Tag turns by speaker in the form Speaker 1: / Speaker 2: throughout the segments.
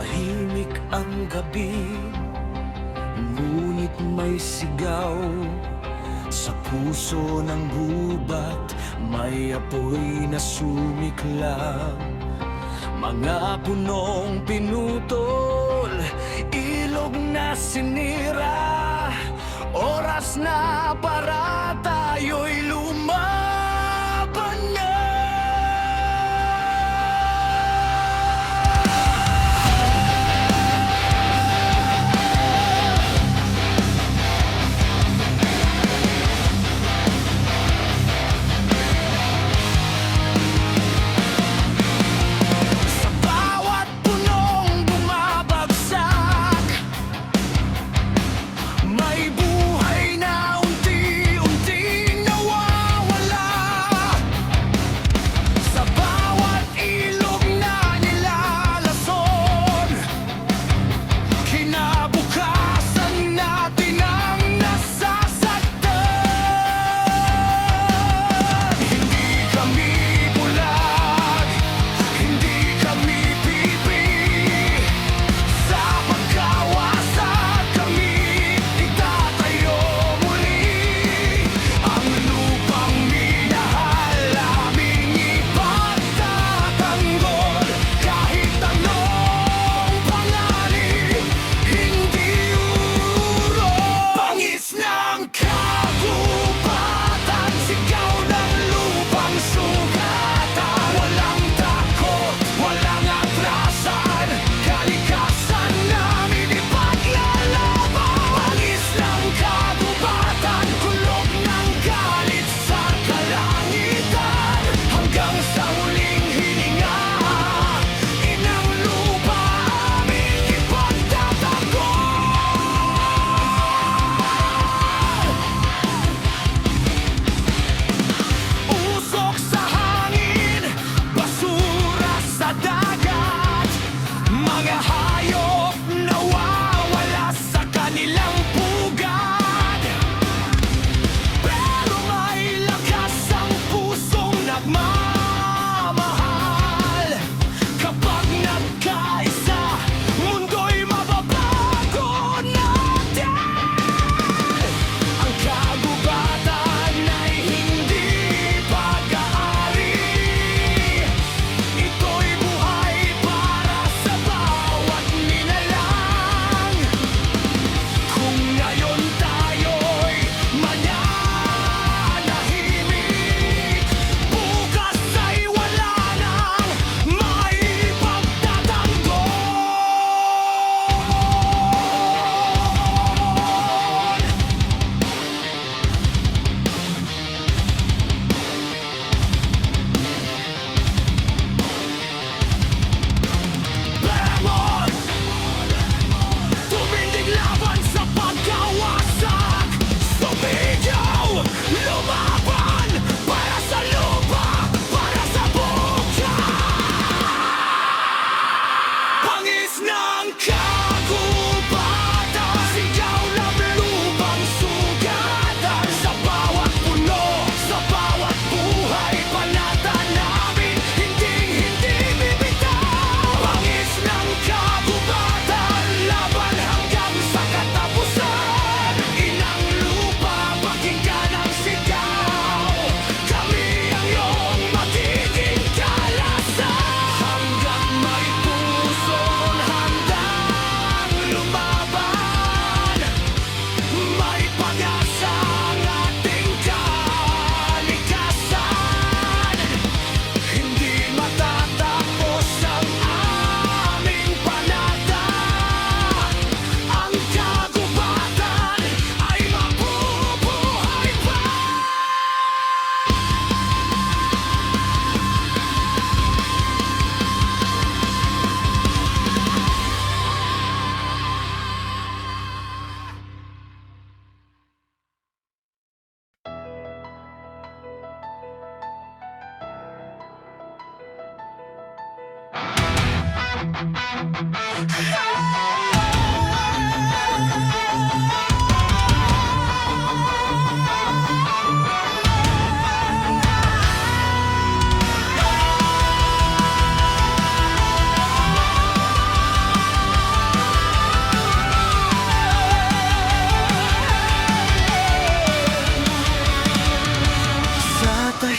Speaker 1: Tahimik ang gabi, ngunit may sigaw sa puso ng gubat. May apoy na sumiklang, mga punong pinutol, ilog na sinira. Oras na para tayo'y lumaban na.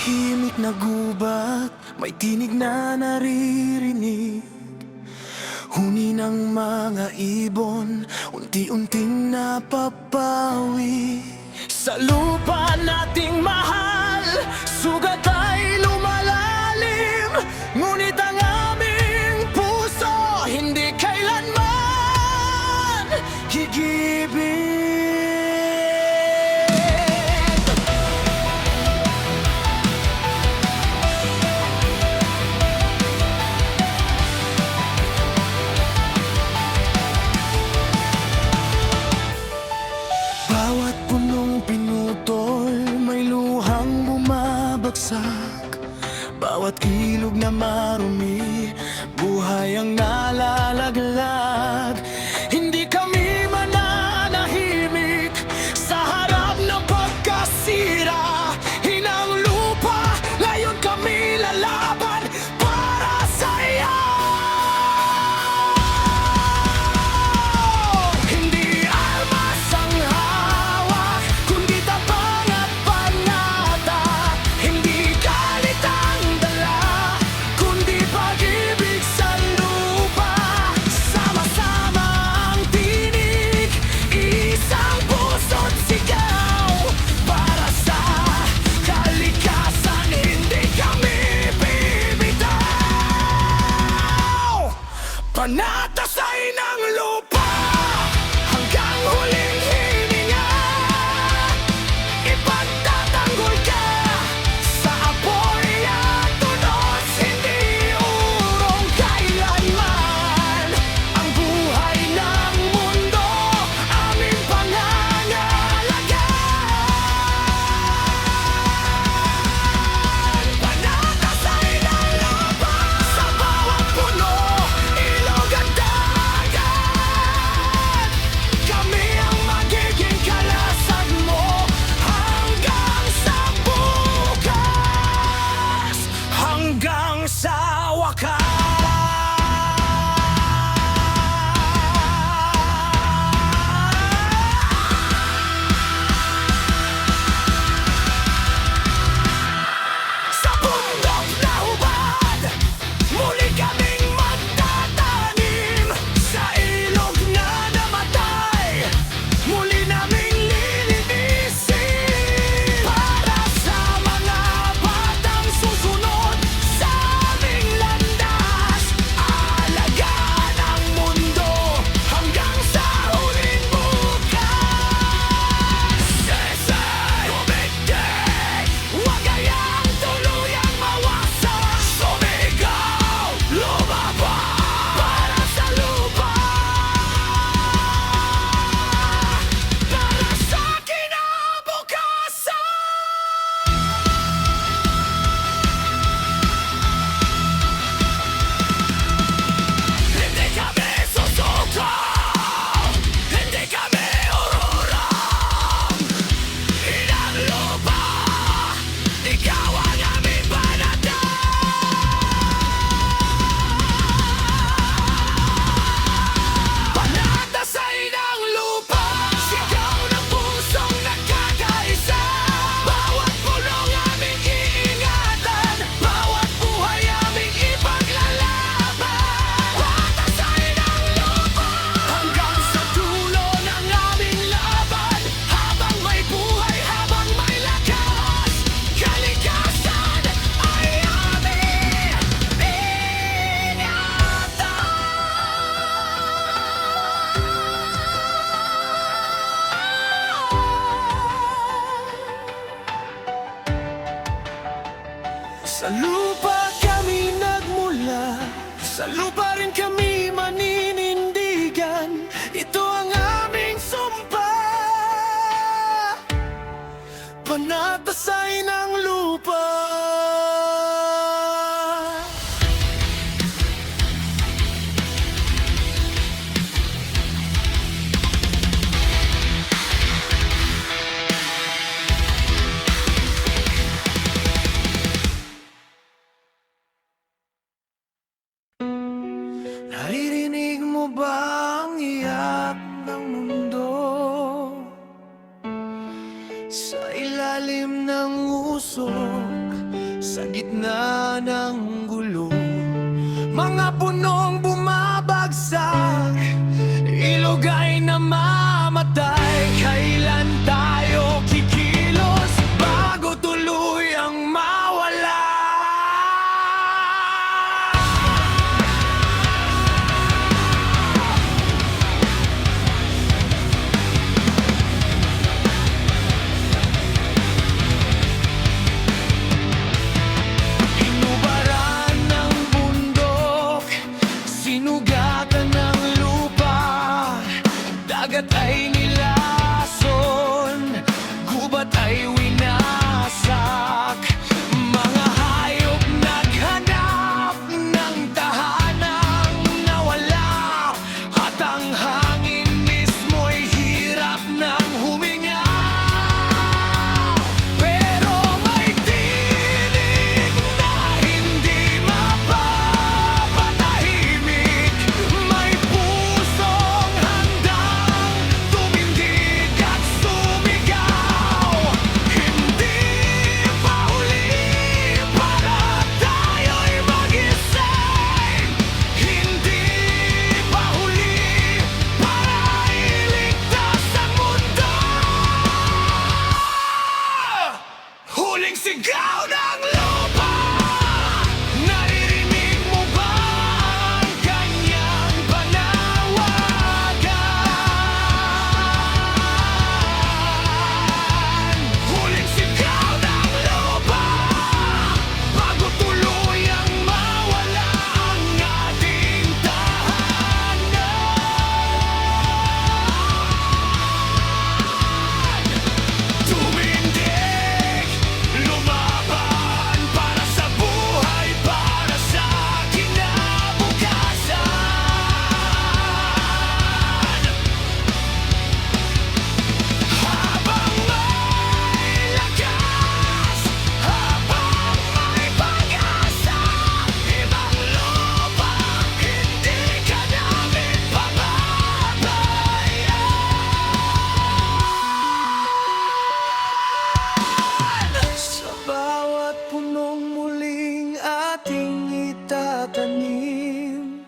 Speaker 1: tahimik na gubat, may tinig na naririnig. Huni ng mga ibon, unti-unting napapawi. Sa lupa nating mahal, sugat ay lumalalim. Ngunit ang aming puso, hindi kailanman gigibin. Bawat punong pinutol, may luhang bumabagsak. Bawat ilog na marumi, buhay ang nalalaglag. Hindi kami mananahimik sa harap ng pagkasira. Hinang lupa, ngayon kami lalaban para sa iyo. Hindi armas ang hawak, kundi tapang at panata. Hindi galit ang dala, kundi pag-ibig sa lupa. Sama-sama ang tinig, isang puso't sigaw. Para sa kalikasan, hindi kami bibitaw. Panatasay ng lupa hanggang huling hininga. Ipagtatanggol ka sa apoy at tunos, hindi urong kailanman. Ang buhay ng mundo, aming pangangalagaan. Panatasay ng lupa sa bawat puno, ilog at dagat. Kami ang magiging kalasag mo hanggang sa bukas, hanggang sa wakas. Sa bundok na hubad, muli kaming magtatanim. Sa ilog na namatay, muli naming lilinisin. Para sa mga batang susunod sa aming landas, aalagaan ang mundo hanggang sa huling bukas. Sesay, tumigil, huwag kayang tuluyang mawasak. Sumigaw, lumaban para sa lupa, para sa kinabukasan. Hindi kami susuko, hindi kami ururong. Inang lupa, ikaw ang aming banata. Panatasay ng lupa, sigaw ng pusong nagkakaisa. Bawat pulong aming iingatan, bawat buhay aming ipaglalaban. Panatasay ng lupa, hanggang sa dulo ng aming laban. Habang may buhay, habang may lakas, kalikasan ay aming ingatan. Sa lupa kami nagmula, sa lupa rin kami maninindigan. Ito ang aming sumpa, panatasay ng lupa. Naririnig mo ba ang iyak ng mundo? Sa ilalim ng usok sa gitna ng gulo. Mga punong bumabagsak, ilog ay namamatay. Kailan tayo kikilos bago tuluyang mawala? Inubaran ng bundok, sinugatan ng lupa, dagat ay nilason, gubat ay winasak. Mga hayop naghanap ng tahanang nawala, at ang hangin mismo'y hirap ng huminga. Pero may tinig na hindi mapapatahimik, may pusong handang tumindig at sumigaw. Hindi pa huli para tayo'y magising, hindi pa huli para iligtas ang mundo. Huling sigaw ng lupa, naririnig mo ba ang kanyang panawagan? Huling sigaw ng lupa, bago tuluyang mawala ang ating tahanan. Tumindig, lumaban para sa buhay, para sa kinabukasan. Habang may lakas, habang may pag-asa, ibang lupa, hindi ka namin pababayaan. Sa bawat punong muling ating itatanim,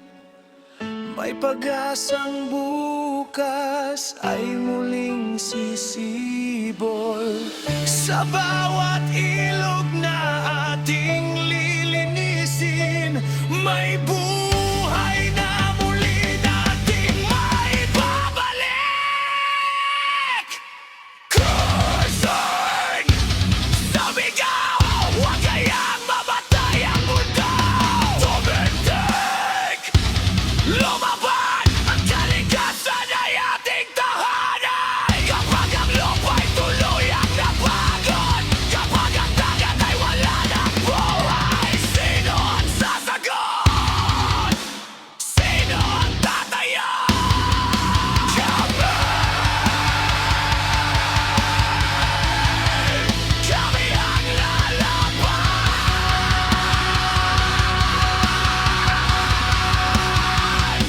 Speaker 1: may pag-asang bukas ay muling sisibol. Sa bawat ilog na ating lilinisin, may buhay na muli nating maibabalik. Cursing! Sabigaw, huwag kayang mamatay ang mundo. Tumindig, lumaban, ang kalikasan ay ating tahanan. Kapag ang lupa'y tuluyang napagod, kapag ang dagat ay wala ng buhay, sino ang sasagot? Sino ang tatayo? Kami ang lalaban.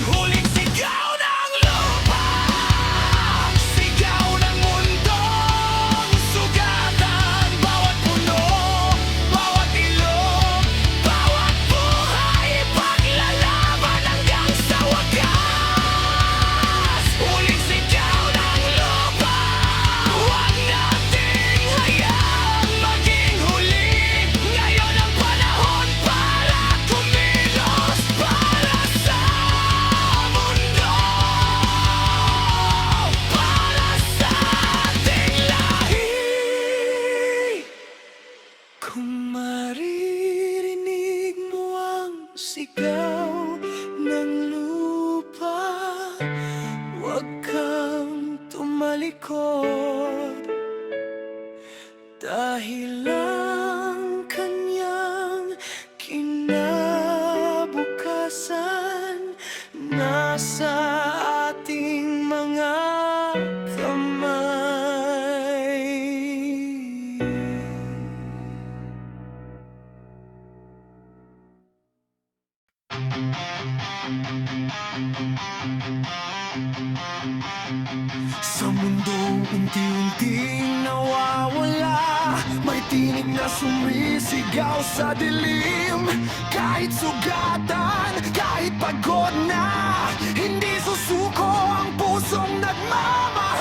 Speaker 1: Huling sigaw ng lupa, sigaw ng mundong sugatan. Bawat puno, bawat ilog, bawat buhay, paglalaban hanggang sa wakas. Huling sigaw ng lupa, huwag nating hayaang maging huli. Ngayon ang panahon para kumilos para sa mundo, para sa ating lahi. Kung maririnig mo ang sigaw ng lupa, huwag kang tumalikod, dahil ang kanyang kinabukasan nasa ating mga kamay. tinig na sumisigaw sa dilim. Kahit sugatan, kahit pagod na, hindi susuko ang pusong nagmamahal.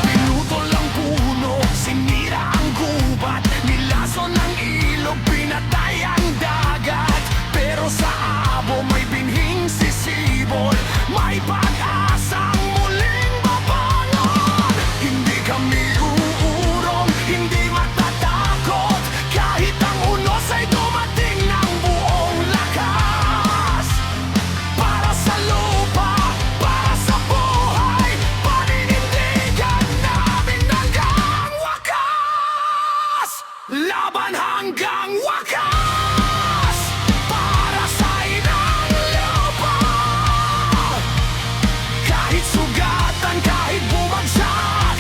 Speaker 1: Pinutol ang puno, sinira ang gubat, nilason ng ilog, pinatay ang dagat. Pero sa abo may binhing sisibol, may pag-asang muling babangon. Hindi kami uurong, hindi matatakot, kahit ang unos ay dumating ng buong lakas. Para sa lupa, para sa buhay, paninindigan namin hanggang wakas. Laban hanggang wakas. Para sa inang lupa, kahit sugatan, kahit bumagsak,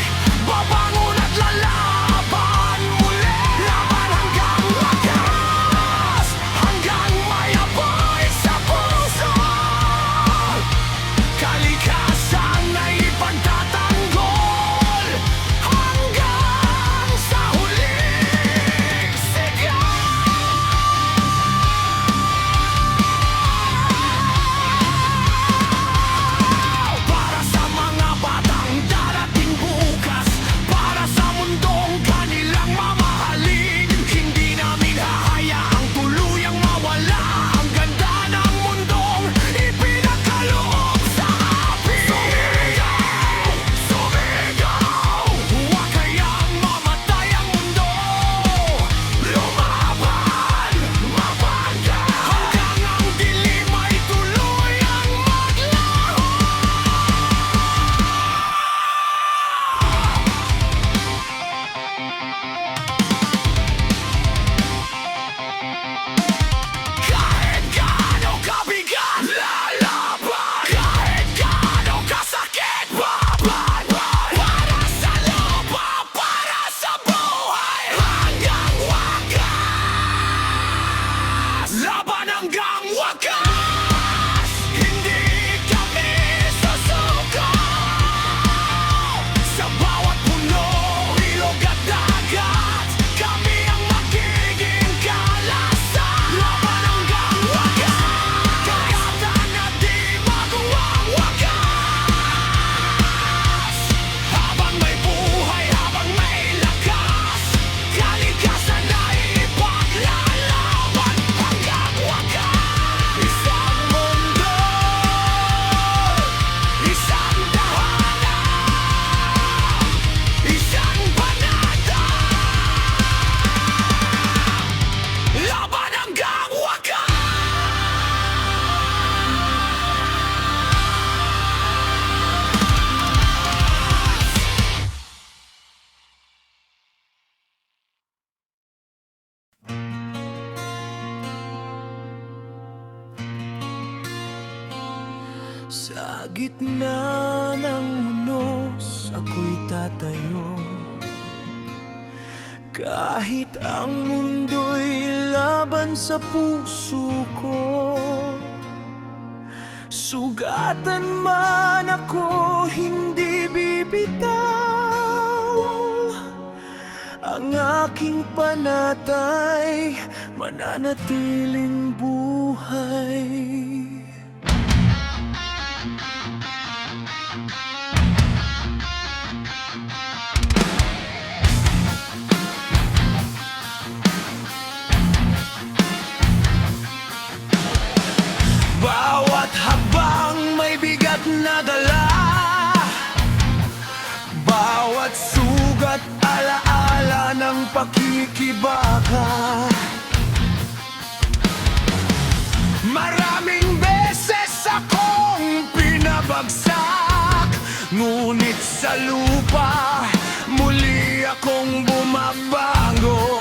Speaker 1: babangon at lalaban muli. Laban hanggang wakas, hanggang may apoy sa puso. Kalikasan ay ipagtatanggol hanggang sa huling sigaw. Para sa mga batang darating bukas, para sa mundong kanilang mamahalin, hindi namin hahayaang tuluyang mawala ang ganda ng mundong ipinagkaloob sa atin. Sumigaw! Sumigaw! Huwag kayang mamatay ang mundo. Lumaban! Mabanda! Hanggang ang dilim ay tuluyang maglaho. Kahit gaano kabigat, lalaban. Kahit gaano kasakit, babangon. Para sa lupa, para sa buhay, hanggang wakas. Laban hanggang wakas. Hindi kami susuko. Sa bawat puno, ilog at dagat, kami ang magiging kalasan. Laban hanggang wakas. Kagatan na di magawang wakas. Habang may buhay, habang may lakas, kalikasan ay ipaglalaban hanggang wakas. Isang mundo, isang tahanan, isang banata. Laban hanggang wakas. Sa gitna ng unos, ako'y tatayo. Kahit ang mundo'y laban sa puso ko, sugatan man ako, hindi bibitaw. Ang aking panatay, mananatiling buhay. Bawat habang may bigat na dala, bawat sugat alaala ng pakikibaka. Maraming beses akong pinabagsak, ngunit sa lupa muli akong bumabangon.